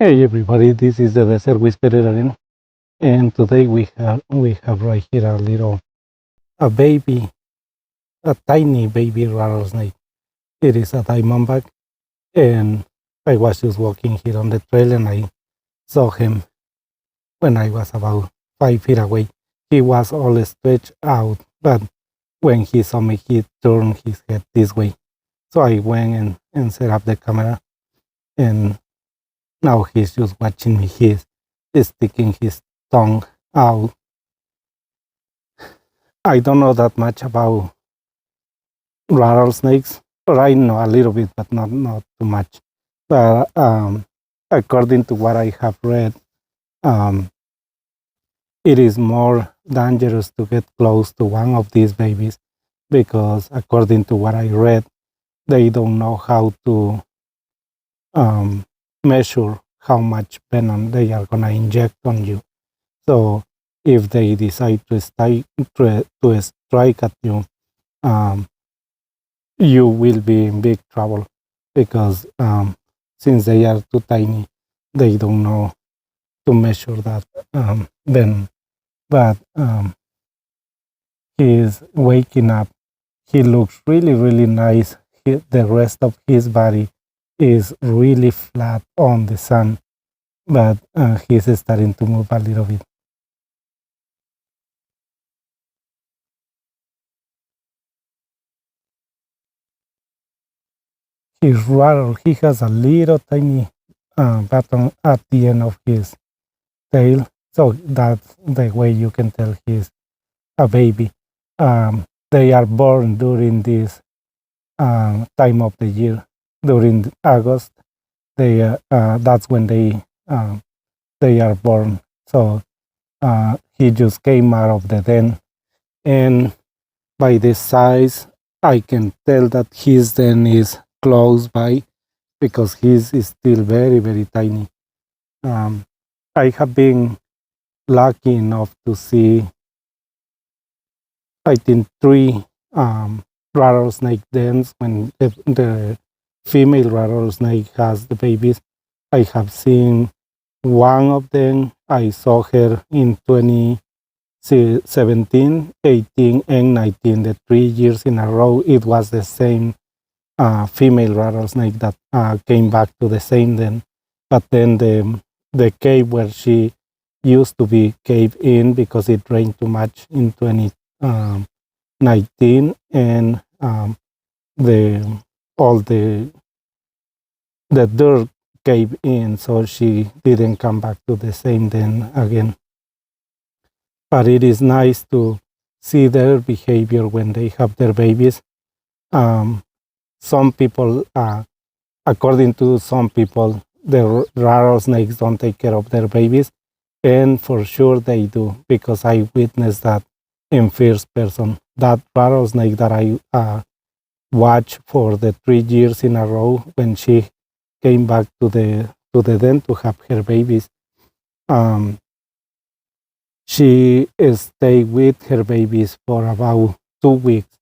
Hey everybody, this is the Desert Whisperer again, and today we have right here a baby, a tiny baby rattlesnake. It is a Diamondback, and I was just walking here on the trail and I saw him when I was about 5 feet away. He was all stretched out, but when he saw me, he turned his head this way. So I went and set up the camera, and now he's just watching me. He's sticking his tongue out. I don't know that much about rattlesnakes, or I know a little bit, but not too much. But according to what I have read, um, it is more dangerous to get close to one of these babies because, according to what I read, they don't know how to um, measure how much venom they are gonna inject on you. So if they decide to strike at you, um, you will be in big trouble because since they are too tiny, they don't know to measure that venom. But he is waking up. He looks really nice. The rest of his body is really flat on the sun, but he's starting to move a little bit. He's rattled. He has a little tiny button at the end of his tail, so that's the way you can tell he's a baby. They are born during this time of the year, during August. That's when they are born. So he just came out of the den, and by the size, I can tell that his den is close by because his is still very tiny. Um, I have been lucky enough to see, I think, three rattlesnake dens when the female rattlesnake has the babies. I have seen one of them. I saw her in 2017, 18, and 19. The 3 years in a row, it was the same female rattlesnake that came back to the same den. But then the cave where she used to be caved in because it rained too much in 2019, and the all the dirt caved in, so she didn't come back to the same den again. But it is nice to see their behavior when they have their babies. Some people, according to some people, the rattlesnakes don't take care of their babies, and for sure they do because I witnessed that in first person. That rattlesnake that I watched for the 3 years in a row when she came back to the den to have her babies. She stayed with her babies for about 2 weeks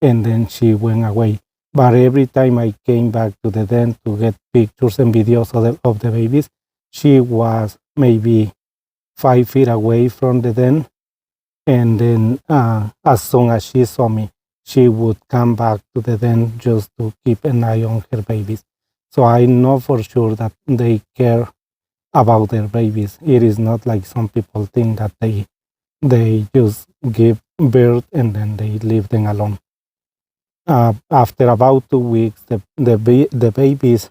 and then she went away. But every time I came back to the den to get pictures and videos of the babies, she was maybe 5 feet away from the den. And then as soon as she saw me, she would come back to the den just to keep an eye on her babies. So I know for sure that they care about their babies. It is not like some people think that they just give birth and then they leave them alone. After about 2 weeks, the babies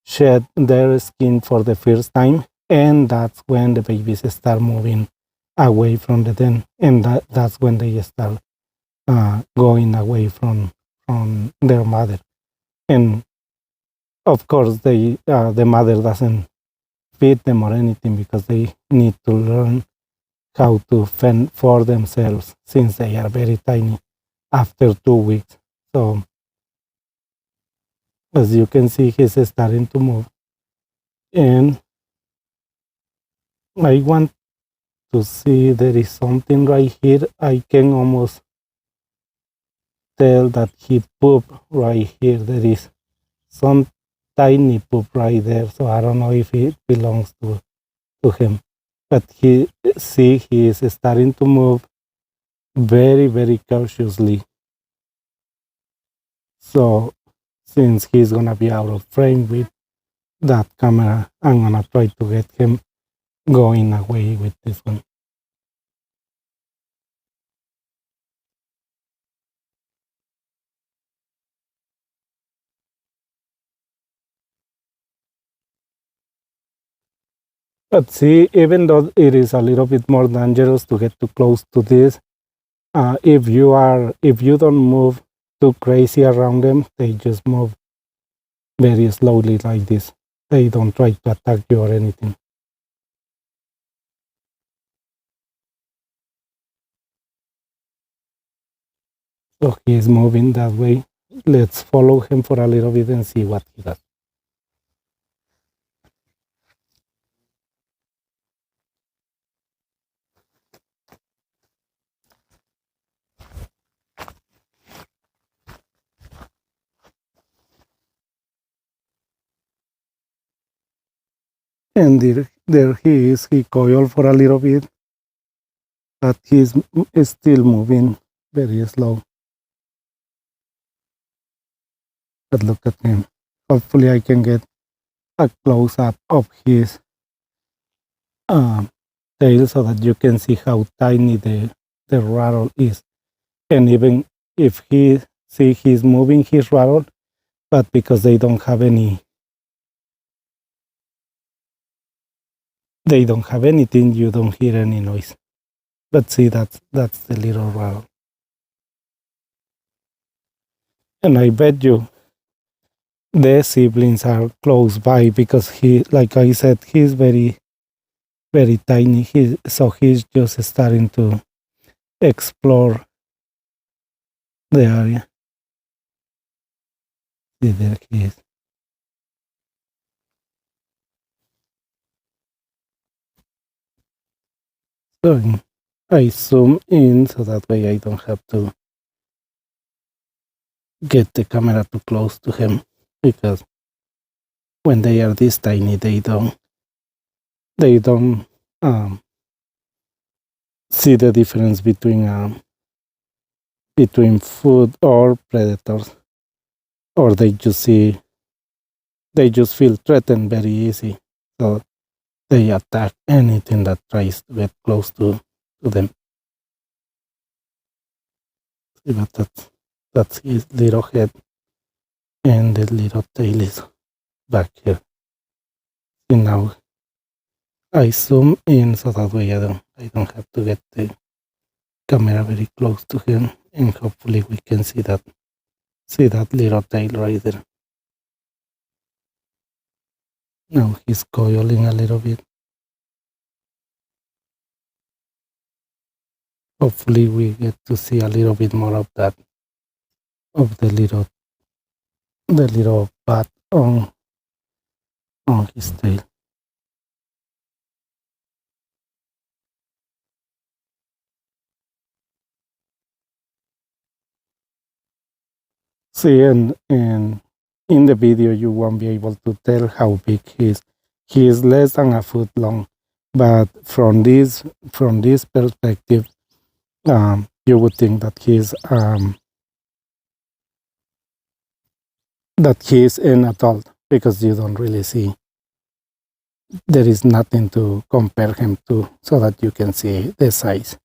shed their skin for the first time, and that's when the babies start moving away from the den, and that's when they start going away from their mother. And of course, the mother doesn't feed them or anything because they need to learn how to fend for themselves since they are very tiny after 2 weeks. So as you can see, he's starting to move. And I want to see there is something right here. I can almost tell that he pooped right here. There is some tiny poop right there, so I don't know if it belongs to him. But he is starting to move very, very cautiously. So since he's gonna be out of frame with that camera, I'm gonna try to get him going away with this one. But see, even though it is a little bit more dangerous to get too close to this, if you don't move too crazy around them, they just move very slowly like this. They don't try to attack you or anything. So he is moving that way. Let's follow him for a little bit and see what he does. And there he is. He coiled for a little bit, but he's still moving very slow. But look at him. Hopefully I can get a close-up of his um, tail so that you can see how tiny the rattle is. And even if he's moving his rattle, but because they don't have anything, you don't hear any noise. But see, that's the little rattle. And I bet you the siblings are close by because like I said, he's very, very tiny. So he's just starting to explore the area. See, there he is. So I zoom in so that way I don't have to get the camera too close to him, because when they are this tiny, they don't see the difference between food or predators, or they just feel threatened very easy, so they attack anything that tries to get close to them. See, but that's his little head, and the little tail is back here. See, now I zoom in so that way I don't have to get the camera very close to him, and hopefully we can see that little tail right there. Now he's coiling a little bit. Hopefully we get to see a little bit more of that, of the little bat on his tail. See, and in the video you won't be able to tell how big he is. He is less than a foot long, but from this perspective, you would think that he is an adult, because you don't really see. There is nothing to compare him to, so that you can see the size.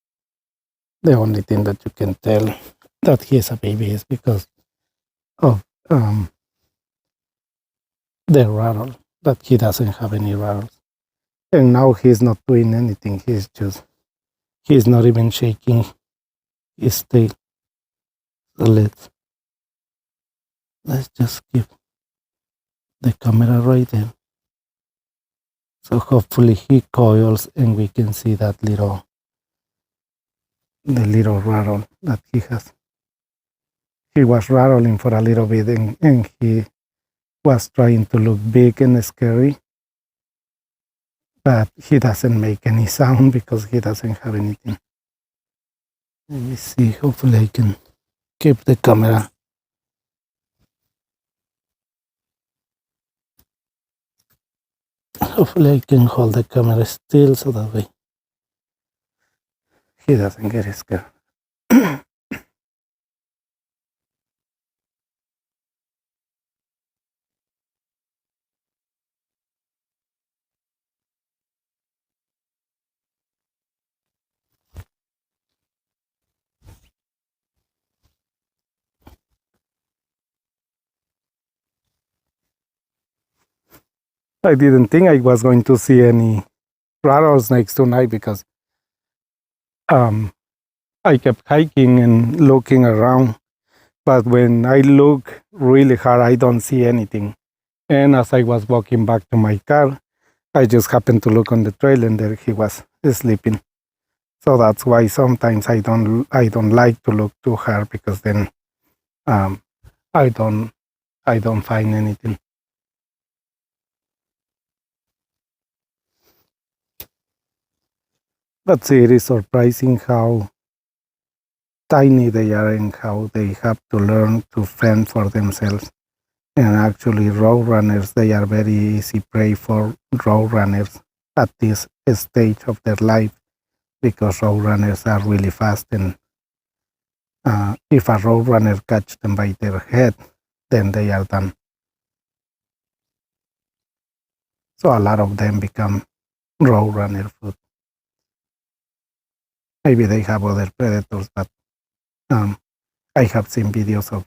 The only thing that you can tell that he is a baby is because of the rattle, but he doesn't have any rattles. And now he's not doing anything. He's not even shaking his tail. So let's just keep the camera right there. So hopefully he coils and we can see the little rattle that he has. He was rattling for a little bit, and he was trying to look big and scary, but he doesn't make any sound because he doesn't have anything. Let me see, hopefully I can keep the camera Hopefully I can hold the camera still so that way he doesn't get scared. I didn't think I was going to see any rattlesnakes tonight because um, I kept hiking and looking around. But when I look really hard, I don't see anything. And as I was walking back to my car, I just happened to look on the trail and there he was sleeping. So that's why sometimes I don't like to look too hard because then um, I don't I don't find anything. But see, it is surprising how tiny they are and how they have to learn to fend for themselves. And actually, road runners, they are very easy prey for road runners at this stage of their life because road runners are really fast. And if a road runner catches them by their head, then they are done. So a lot of them become road runner food. Maybe they have other predators, but um, I have seen videos of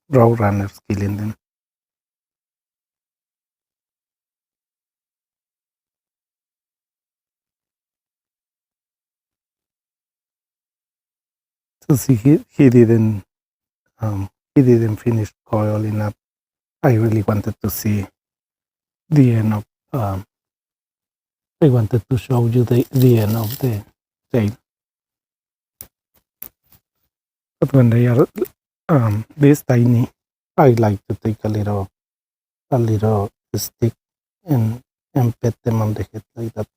road runners killing them. So see, he didn't finish coiling up. I really wanted to see the end of. I wanted to show you the end of the tail. But when they are this tiny, I like to take a little stick and pet them on the head like that.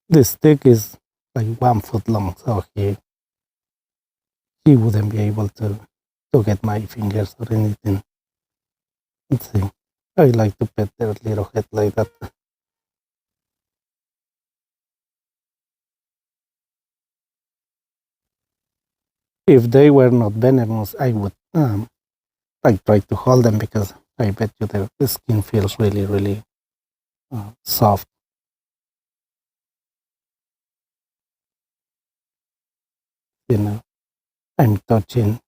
The stick is like 1 foot long, so he wouldn't be able to get my fingers or anything. Let's see. I like to pet their little head like that. If they were not venomous, I would like try to hold them because I bet you their skin feels really, really soft. You know, I'm touching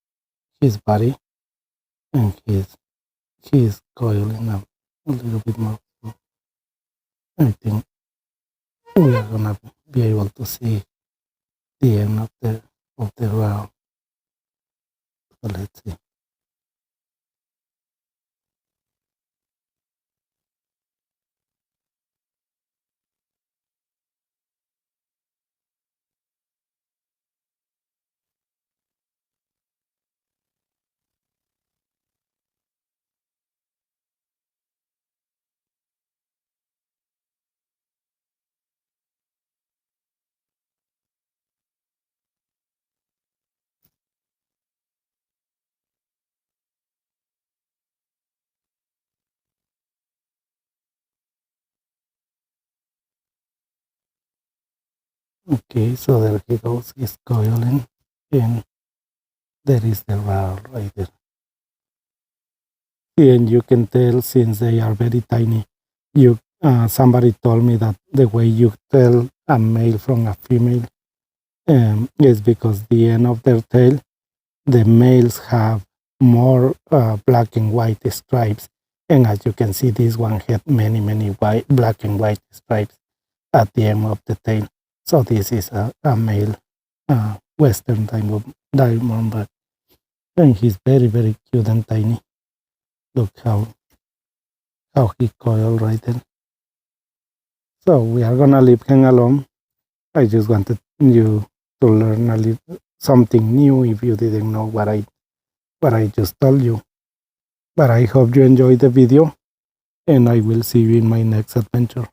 his body and he's coiling up a little bit more. So I think we are gonna be able to see the end of the round. So let's see. Okay, so there he goes. He's coiling, and there is the round right there. And you can tell since they are very tiny. You somebody told me that the way you tell a male from a female is because the end of their tail, the males have more black and white stripes, and as you can see, this one had many black and white stripes at the end of the tail. So this is a male Western diamondback, and he's very cute and tiny. Look how he coiled right there. So we are gonna leave him alone. I just wanted you to learn a little something new if you didn't know what I just told you. But I hope you enjoyed the video, and I will see you in my next adventure.